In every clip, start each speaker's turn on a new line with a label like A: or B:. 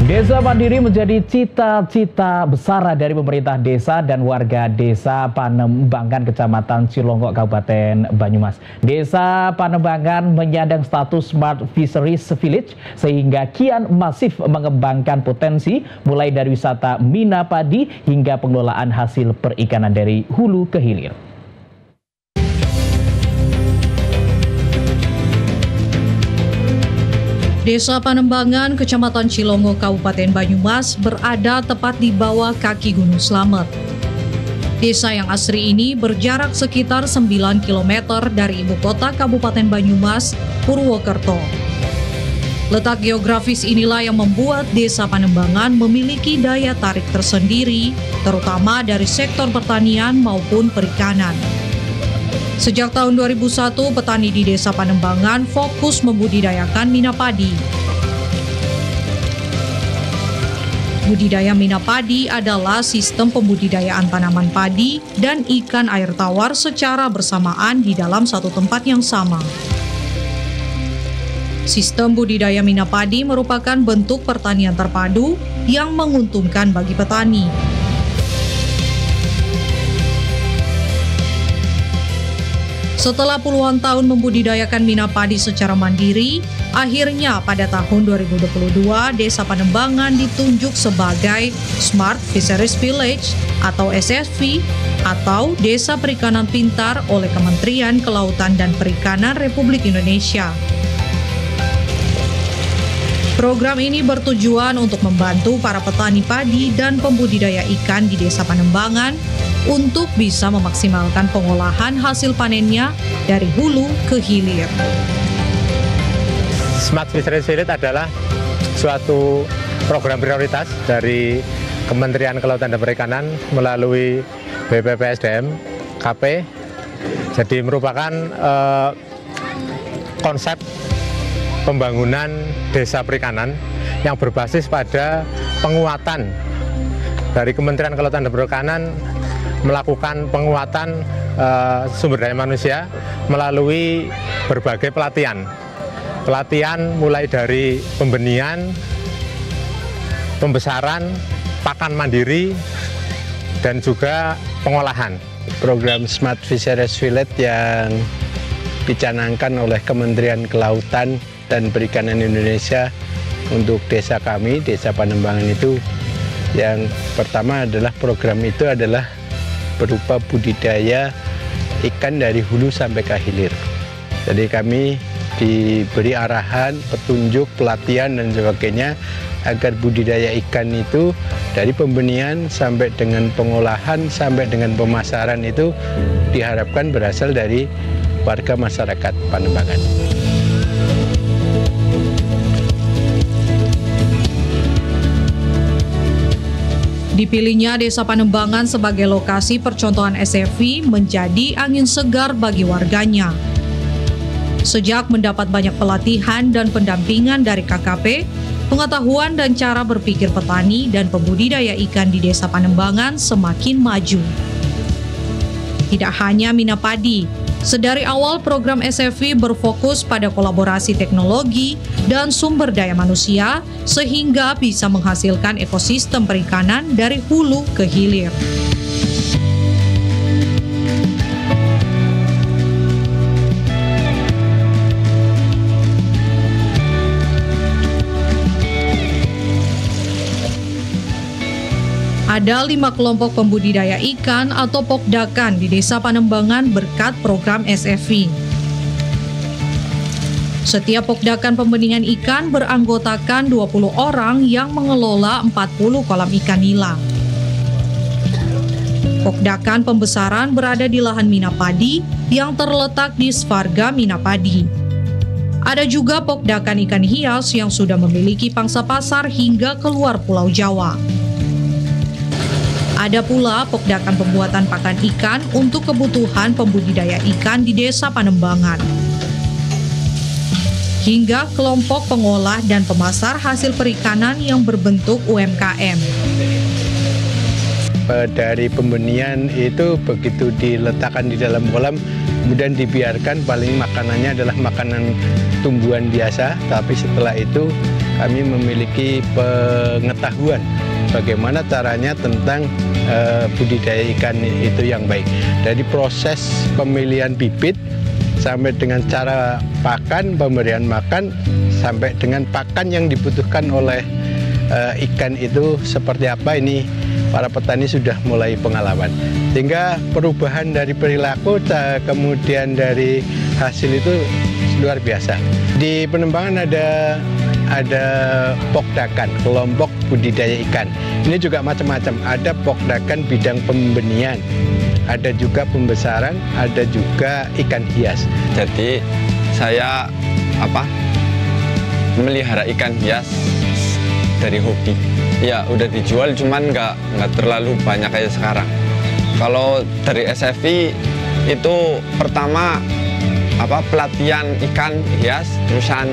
A: Desa Mandiri menjadi cita-cita besar dari pemerintah desa dan warga Desa Panembangan, Kecamatan Cilongok, Kabupaten Banyumas. Desa Panembangan menyandang status Smart Fisheries Village sehingga kian masif mengembangkan potensi mulai dari wisata mina padi hingga pengelolaan hasil perikanan dari hulu ke hilir.
B: Desa Panembangan, Kecamatan Cilongok, Kabupaten Banyumas berada tepat di bawah kaki Gunung Slamet. Desa yang asri ini berjarak sekitar 9 km dari ibu kota Kabupaten Banyumas, Purwokerto. Letak geografis inilah yang membuat Desa Panembangan memiliki daya tarik tersendiri, terutama dari sektor pertanian maupun perikanan. Sejak tahun 2001, petani di Desa Panembangan fokus membudidayakan mina padi. Budidaya mina padi adalah sistem pembudidayaan tanaman padi dan ikan air tawar secara bersamaan di dalam satu tempat yang sama. Sistem budidaya mina padi merupakan bentuk pertanian terpadu yang menguntungkan bagi petani. Setelah puluhan tahun membudidayakan mina padi secara mandiri, akhirnya pada tahun 2022 Desa Panembangan ditunjuk sebagai Smart Fisheries Village atau SFV atau Desa Perikanan Pintar oleh Kementerian Kelautan dan Perikanan Republik Indonesia. Program ini bertujuan untuk membantu para petani padi dan pembudidaya ikan di Desa Panembangan untuk bisa memaksimalkan pengolahan hasil panennya dari hulu ke hilir.
C: Smart Fisheries Village adalah suatu program prioritas dari Kementerian Kelautan dan Perikanan melalui BPPSDM, KP. Jadi merupakan konsep pembangunan desa perikanan yang berbasis pada penguatan dari Kementerian Kelautan dan Perikanan melakukan penguatan sumber daya manusia melalui berbagai pelatihan. Pelatihan mulai dari pembenihan, pembesaran, pakan mandiri, dan juga pengolahan.
D: Program Smart Fisheries Village yang dicanangkan oleh Kementerian Kelautan dan Perikanan Indonesia untuk desa kami, Desa Panembangan itu, yang pertama adalah program itu adalah berupa budidaya ikan dari hulu sampai ke hilir. Jadi kami diberi arahan, petunjuk, pelatihan dan sebagainya agar budidaya ikan itu dari pembenihan sampai dengan pengolahan sampai dengan pemasaran itu diharapkan berasal dari warga masyarakat Panembangan.
B: Dipilihnya Desa Panembangan sebagai lokasi percontohan SFV menjadi angin segar bagi warganya. Sejak mendapat banyak pelatihan dan pendampingan dari KKP, pengetahuan dan cara berpikir petani dan pembudidaya ikan di Desa Panembangan semakin maju. Tidak hanya mina padi, sedari awal program SFV berfokus pada kolaborasi teknologi dan sumber daya manusia sehingga bisa menghasilkan ekosistem perikanan dari hulu ke hilir. Ada 5 kelompok pembudidaya ikan atau pokdakan di Desa Panembangan berkat program SFV. Setiap pokdakan pembeningan ikan beranggotakan 20 orang yang mengelola 40 kolam ikan nila. Pokdakan pembesaran berada di lahan mina padi yang terletak di Sfarga Mina Padi. Ada juga pokdakan ikan hias yang sudah memiliki pangsa pasar hingga keluar Pulau Jawa. Ada pula pokdakan pembuatan pakan ikan untuk kebutuhan pembudidaya ikan di Desa Panembangan. Hingga kelompok pengolah dan pemasar hasil perikanan yang berbentuk UMKM.
D: Dari pembenihan itu begitu diletakkan di dalam kolam, kemudian dibiarkan, paling makanannya adalah makanan tumbuhan biasa, tapi setelah itu kami memiliki pengetahuan bagaimana caranya tentang budidaya ikan itu yang baik. Dari proses pemilihan bibit sampai dengan cara pakan, pemberian makan, sampai dengan pakan yang dibutuhkan oleh ikan itu seperti apa, ini para petani sudah mulai pengalaman. Sehingga perubahan dari perilaku kemudian dari hasil itu luar biasa. Di Panembangan ada pokdakan, kelompok budidaya ikan. Ini juga macam-macam. Ada pokdakan bidang pembenihan, ada juga pembesaran, ada juga ikan hias.
E: Jadi saya melihara ikan hias dari hobi. Ya udah dijual, cuman nggak terlalu banyak kayak sekarang. Kalau dari SFI itu pertama pelatihan ikan hias, terusan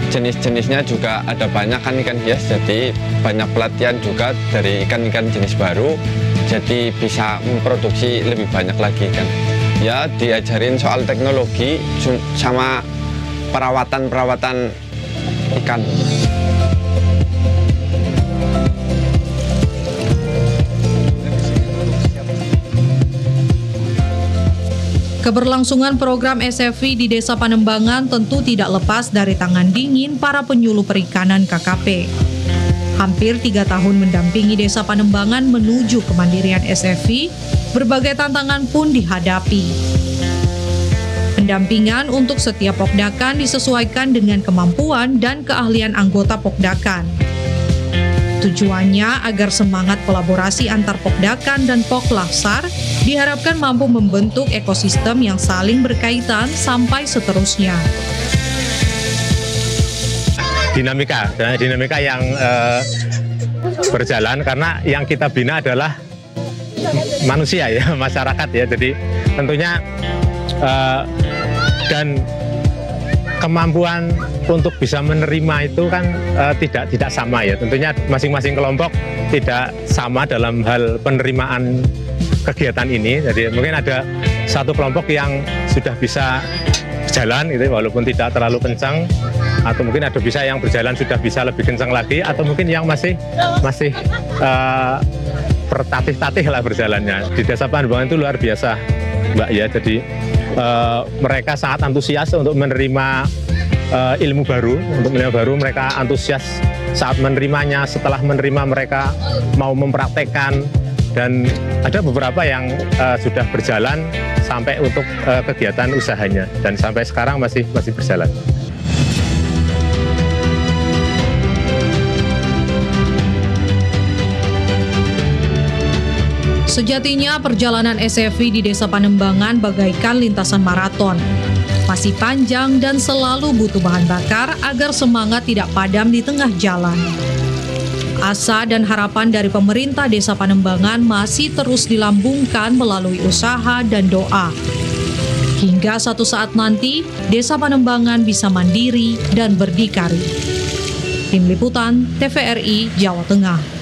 E: jenis-jenisnya juga ada banyak kan ikan hias, jadi banyak pelatihan juga dari ikan-ikan jenis baru, jadi bisa memproduksi lebih banyak lagi kan. Ya diajarin soal teknologi sama perawatan ikan.
B: Keberlangsungan program SFI di Desa Panembangan tentu tidak lepas dari tangan dingin para penyuluh perikanan KKP. Hampir 3 tahun mendampingi Desa Panembangan menuju kemandirian SFI, berbagai tantangan pun dihadapi. Pendampingan untuk setiap pokdakan disesuaikan dengan kemampuan dan keahlian anggota pokdakan. Tujuannya agar semangat kolaborasi antar pokdakan dan Poklavsar diharapkan mampu membentuk ekosistem yang saling berkaitan sampai seterusnya.
C: Dinamika yang berjalan, karena yang kita bina adalah manusia ya, masyarakat ya. Jadi tentunya dan kemampuan untuk bisa menerima itu kan tidak sama ya. Tentunya masing-masing kelompok tidak sama dalam hal penerimaan kegiatan ini. Jadi mungkin ada satu kelompok yang sudah bisa jalan gitu, walaupun tidak terlalu kencang, atau mungkin ada bisa yang berjalan sudah bisa lebih kencang lagi, atau mungkin yang masih bertatih-tatih lah berjalannya. Di Desa Panembangan itu luar biasa, Mbak ya. Jadi mereka sangat antusias untuk menerima ilmu baru, mereka antusias saat menerimanya. Setelah menerima mereka mau mempraktekkan, dan ada beberapa yang sudah berjalan sampai untuk kegiatan usahanya, dan sampai sekarang masih berjalan.
B: Sejatinya perjalanan SFI di Desa Panembangan bagaikan lintasan maraton. Masih panjang dan selalu butuh bahan bakar agar semangat tidak padam di tengah jalan. Asa dan harapan dari pemerintah Desa Panembangan masih terus dilambungkan melalui usaha dan doa. Hingga satu saat nanti, Desa Panembangan bisa mandiri dan berdikari. Tim Liputan TVRI Jawa Tengah.